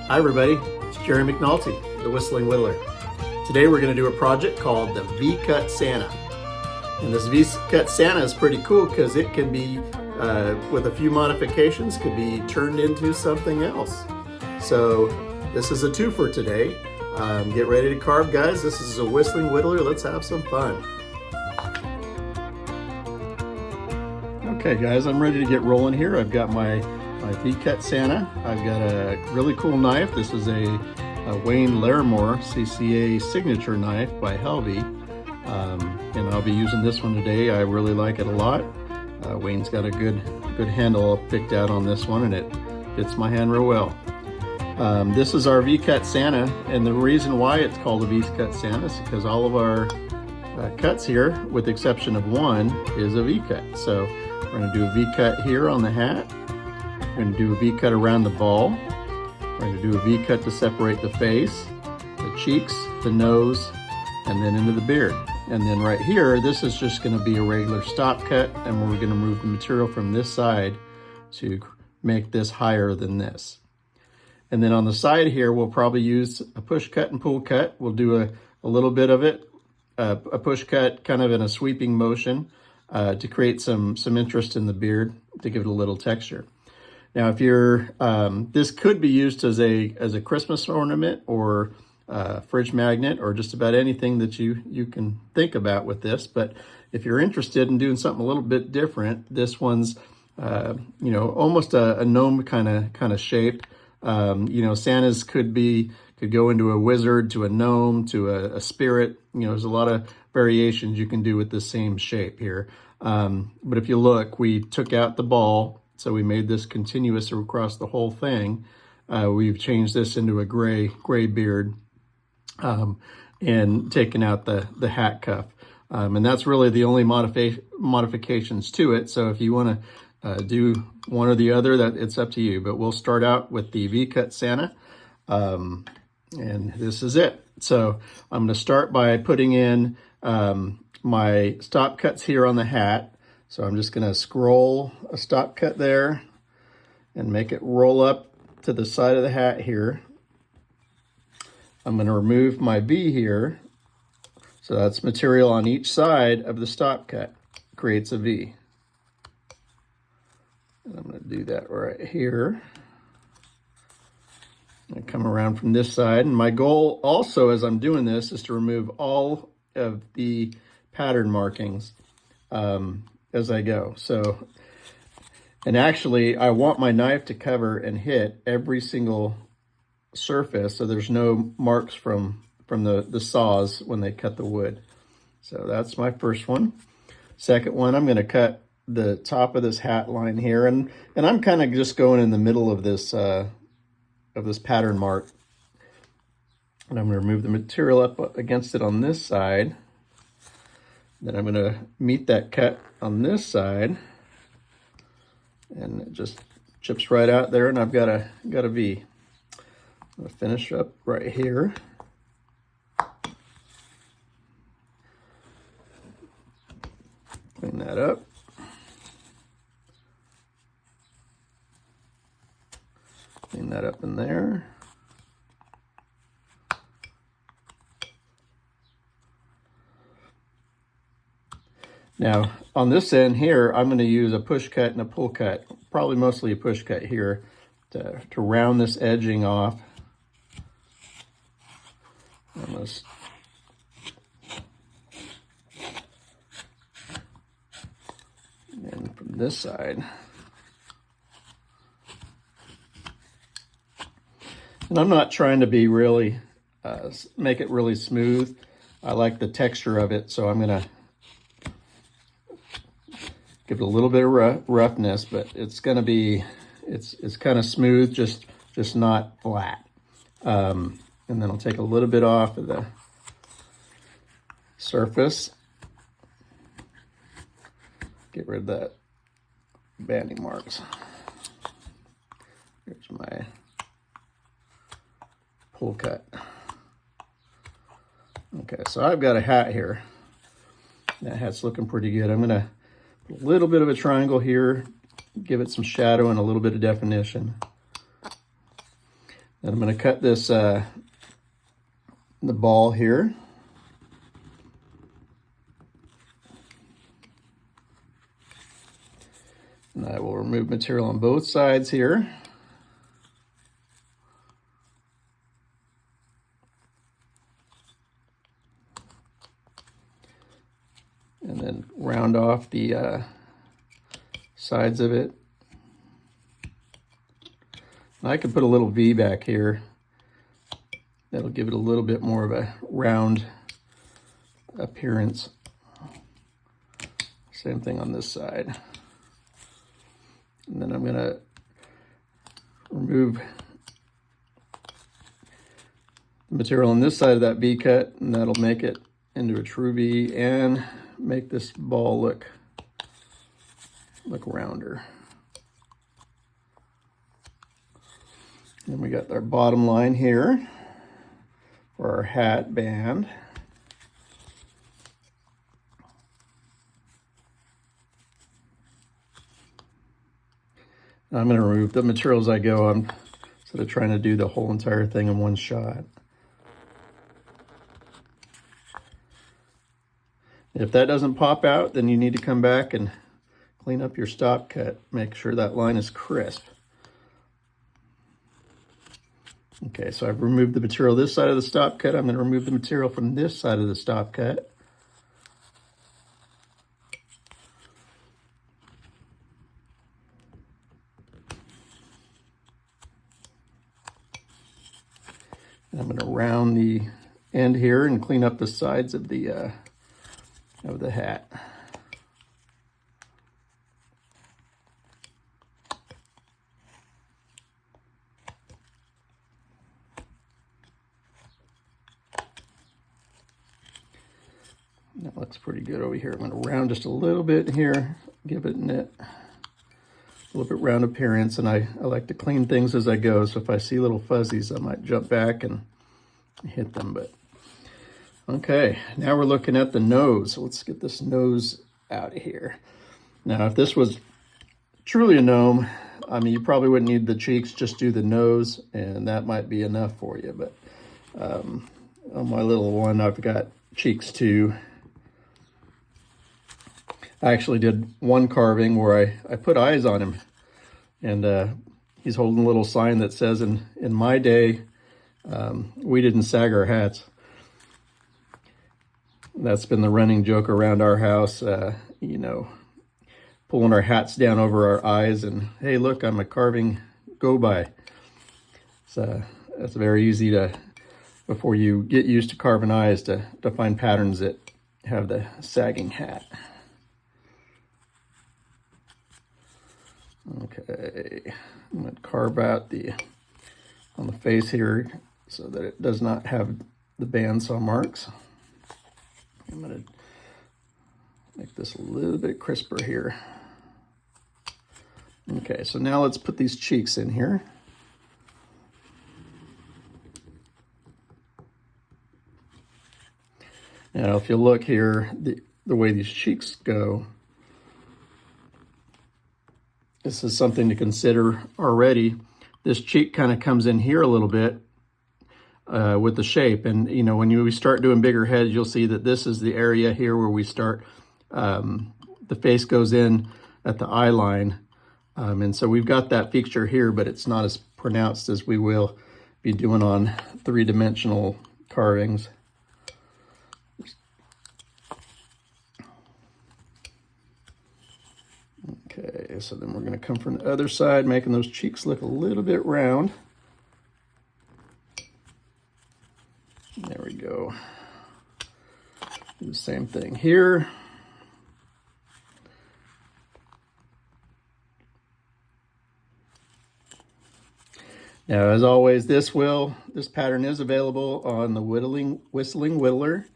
Hi everybody, it's Jerry McNulty, the Whistling Whittler. Today we're going to do a project called the V-Cut Santa. And this V-Cut Santa is pretty cool because it can be, with a few modifications, could be turned into something else. So this is a twofer today. Get ready to carve, guys. This is a Whistling Whittler. Let's have some fun. Okay guys, I'm ready to get rolling here. I've got my V-Cut Santa. I've got a really cool knife. This is a Wayne Larimore CCA signature knife by Carve. And I'll be using this one today. I really like it a lot. Wayne's got a good handle picked out on this one, and it fits my hand real well. This is our V-Cut Santa, and the reason why it's called a V-Cut Santa is because all of our cuts here, with the exception of one, is a V-cut. So we're going to do a V-cut here on the hat. We're going to do a V-cut around the ball. We're going to do a V-cut to separate the face, the cheeks, the nose, and then into the beard. And then right here, this is just going to be a regular stop cut, and we're going to move the material from this side to make this higher than this. And then on the side here, we'll probably use a push cut and pull cut. We'll do a little bit of it, a push cut kind of in a sweeping motion to create some interest in the beard, to give it a little texture. Now, if you're, this could be used as a Christmas ornament or fridge magnet or just about anything that you can think about with this. But if you're interested in doing something a little bit different, this one's, almost a gnome kind of shape. Santa's could go into a wizard, to a gnome, to a spirit. There's a lot of variations you can do with the same shape here. But if you look, we took out the ball. So we made this continuous across the whole thing. We've changed this into a gray beard and taken out the hat cuff. And that's really the only modifications to it. So if you want to do one or the other, it's up to you. But we'll start out with the V-Cut Santa. And this is it. So I'm going to start by putting in my stop cuts here on the hat. So I'm just going to scroll a stop cut there and make it roll up to the side of the hat here. I'm going to remove my V here. So that's material on each side of the stop cut. Creates a V. And I'm going to do that right here. I come around from this side. And my goal also, as I'm doing this, is to remove all of the pattern markings as I go. So, and actually I want my knife to cover and hit every single surface so there's no marks from the saws when they cut the wood. So that's my first one. Second one, I'm going to cut the top of this hat line here, and I'm kind of just going in the middle of this pattern mark. And I'm going to remove the material up against it on this side. Then I'm going to meet that cut on this side, and it just chips right out there, and I've got a V. I'm going to finish up right here. Clean that up. Clean that up in there. Now, on this end here, I'm going to use a push cut and a pull cut, probably mostly a push cut here, to round this edging off. Almost. And from this side. And I'm not trying to be really, make it really smooth. I like the texture of it, so I'm going to give it a little bit of roughness, but it's going to be, it's kind of smooth, just not flat. And then I'll take a little bit off of the surface. Get rid of that banding marks. Here's my pull cut. Okay, so I've got a hat here. That hat's looking pretty good. I'm going to put a little bit of a triangle here, give it some shadow and a little bit of definition. Then I'm going to cut this, the ball here. And I will remove material on both sides here. And then round off the sides of it. I could put a little V back here. That'll give it a little bit more of a round appearance. Same thing on this side. And then I'm gonna remove the material on this side of that V cut, and that'll make it into a true V and make this ball look rounder. Then we got our bottom line here for our hat band. I'm going to remove the material as I go. I'm instead of trying to do the whole entire thing in one shot. If that doesn't pop out, then you need to come back and clean up your stop cut. Make sure that line is crisp. Okay, so I've removed the material this side of the stop cut. I'm going to remove the material from this side of the stop cut. And I'm going to round the end here and clean up the sides of the hat. That looks pretty good over here. I'm going to round just a little bit here, give it a little bit round appearance, and I like to clean things as I go, so if I see little fuzzies, I might jump back and hit them. But okay, now we're looking at the nose. So let's get this nose out of here. Now, if this was truly a gnome, I mean, you probably wouldn't need the cheeks, just do the nose, and that might be enough for you. But on my little one, I've got cheeks too. I actually did one carving where I put eyes on him, and he's holding a little sign that says, in my day, we didn't sag our hats. That's been the running joke around our house, you know, pulling our hats down over our eyes and, hey, look, I'm a carving go-by. So it's very easy to, before you get used to carving eyes, to find patterns that have the sagging hat. Okay, I'm going to carve out on the face here so that it does not have the bandsaw marks. I'm going to make this a little bit crisper here. Okay, so now let's put these cheeks in here. Now, if you look here, the way these cheeks go, this is something to consider already. This cheek kind of comes in here a little bit with the shape. And, you know, when we start doing bigger heads, you'll see that this is the area here where we start, the face goes in at the eye line. And so we've got that feature here, but it's not as pronounced as we will be doing on three-dimensional carvings. Okay, so then we're going to come from the other side, making those cheeks look a little bit round. There we go. Do the same thing here. Now, as always, this pattern is available on the Whistling Whittler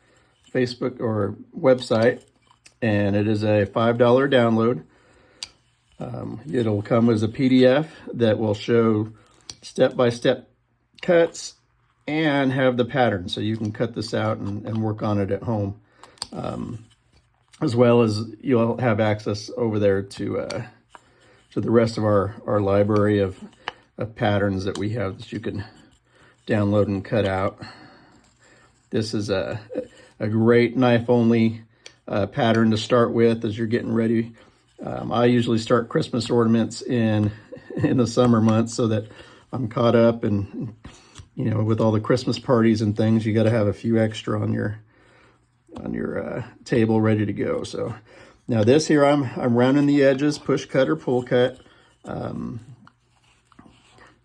Facebook or website, and it is a $5 download. It'll come as a PDF that will show step-by-step cuts and have the pattern, so you can cut this out and work on it at home, as well as you'll have access over there to the rest of our library of patterns that we have that you can download and cut out. This is a great knife-only pattern to start with as you're getting ready. I usually start Christmas ornaments in the summer months so that I'm caught up, and you know, with all the Christmas parties and things, you got to have a few extra on your table ready to go. So now this here, I'm rounding the edges, push cut or pull cut,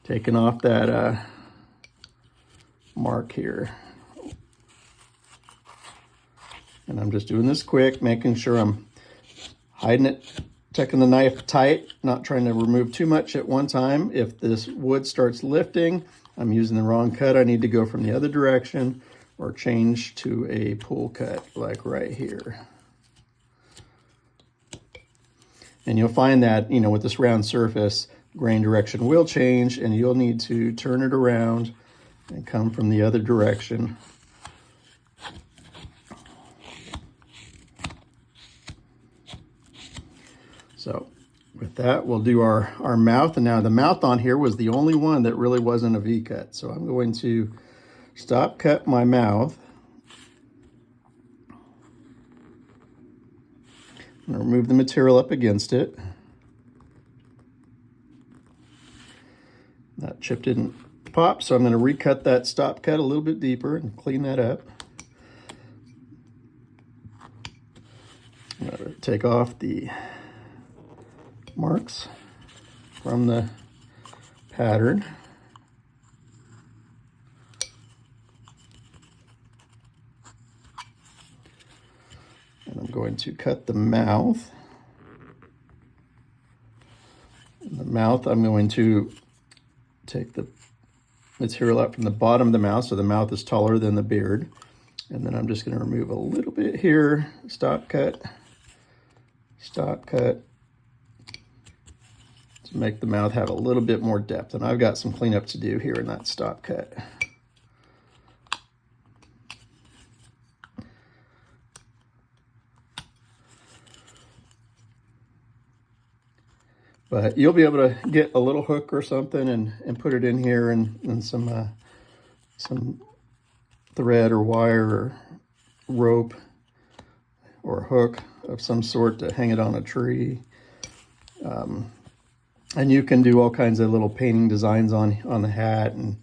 taking off that mark here. And I'm just doing this quick, making sure I'm hiding it, tucking the knife tight, not trying to remove too much at one time. If this wood starts lifting, I'm using the wrong cut. I need to go from the other direction or change to a pull cut, like right here. And you'll find that, you know, with this round surface, grain direction will change, and you'll need to turn it around and come from the other direction. So with that, we'll do our mouth. And now the mouth on here was the only one that really wasn't a V-cut. So I'm going to stop cut my mouth. I'm going to remove the material up against it. That chip didn't pop, so I'm going to recut that stop cut a little bit deeper and clean that up. I'm going to take off the marks from the pattern. And I'm going to cut the mouth. In the mouth, I'm going to take the material out from the bottom of the mouth, so the mouth is taller than the beard. And then I'm just going to remove a little bit here, stop cut, to make the mouth have a little bit more depth. And I've got some cleanup to do here in that stop cut. But you'll be able to get a little hook or something and put it in here, and some thread or wire or rope or hook of some sort to hang it on a tree. And you can do all kinds of little painting designs on the hat and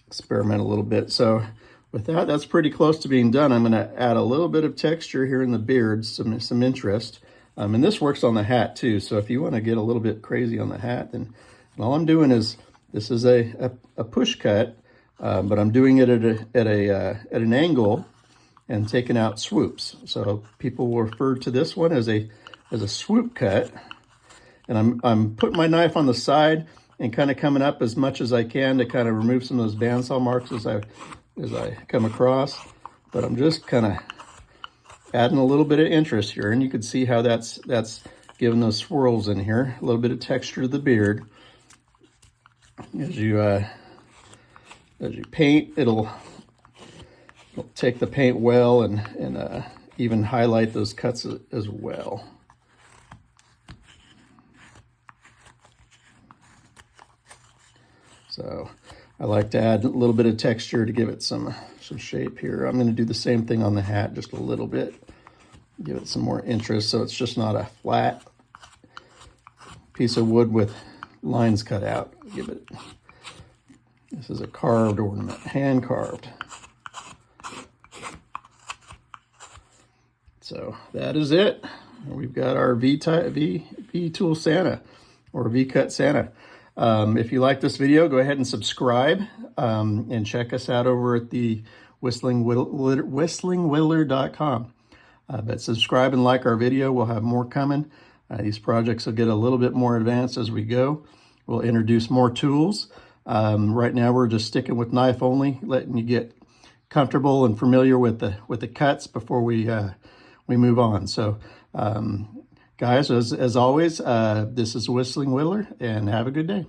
experiment a little bit. So with that, that's pretty close to being done. I'm going to add a little bit of texture here in the beard, some interest. And this works on the hat too. So if you want to get a little bit crazy on the hat, then all I'm doing is, this is a push cut, but I'm doing it at an angle and taking out swoops. So people will refer to this one as a swoop cut. And I'm putting my knife on the side and kind of coming up as much as I can to kind of remove some of those bandsaw marks as I come across. But I'm just kind of adding a little bit of interest here, and you can see how that's giving those swirls in here, a little bit of texture to the beard. As you paint, it'll take the paint well and even highlight those cuts as well. So I like to add a little bit of texture to give it some shape here. I'm going to do the same thing on the hat, just a little bit, give it some more interest, so it's just not a flat piece of wood with lines cut out. This is a carved ornament, hand carved. So that is it. We've got our V-tool Santa, or V-cut Santa. If you like this video, go ahead and subscribe, and check us out over at the whistlingwiller.com. But subscribe and like our video. We'll have more coming. These projects will get a little bit more advanced as we go. We'll introduce more tools. Right now we're just sticking with knife only, letting you get comfortable and familiar with the cuts before we move on. So guys, as always, this is Whistling Whittler, and have a good day.